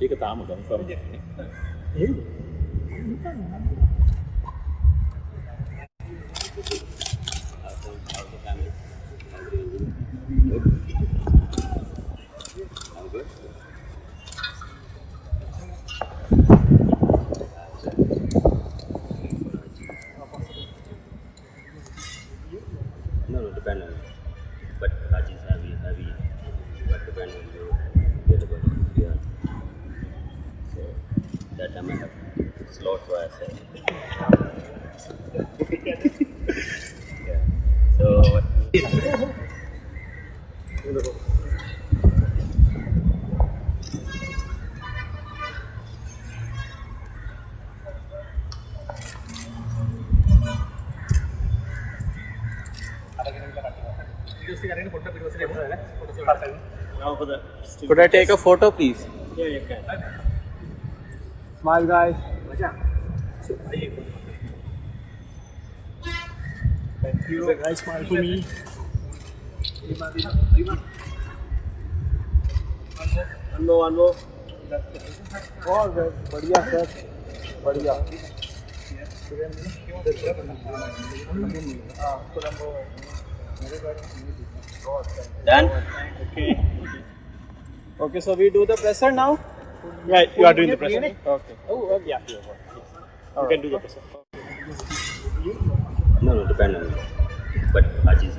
ඒක තාම confirm No, depend on you. But Haji is heavy. But depend on you. Get about it. Yeah. So that time I have slot for I said. Yeah. So what? Now for the Could I take a photo, please? yeah, you can. Smile, guys. Thank you. It's a nice smile for me. One more. Oh, बढ़िया sir, बढ़िया. Done. Okay, so we do the presser now. Yeah, you are doing the presser. Okay. Oh, yeah. You can do the presser. No, depend on you. But Haji is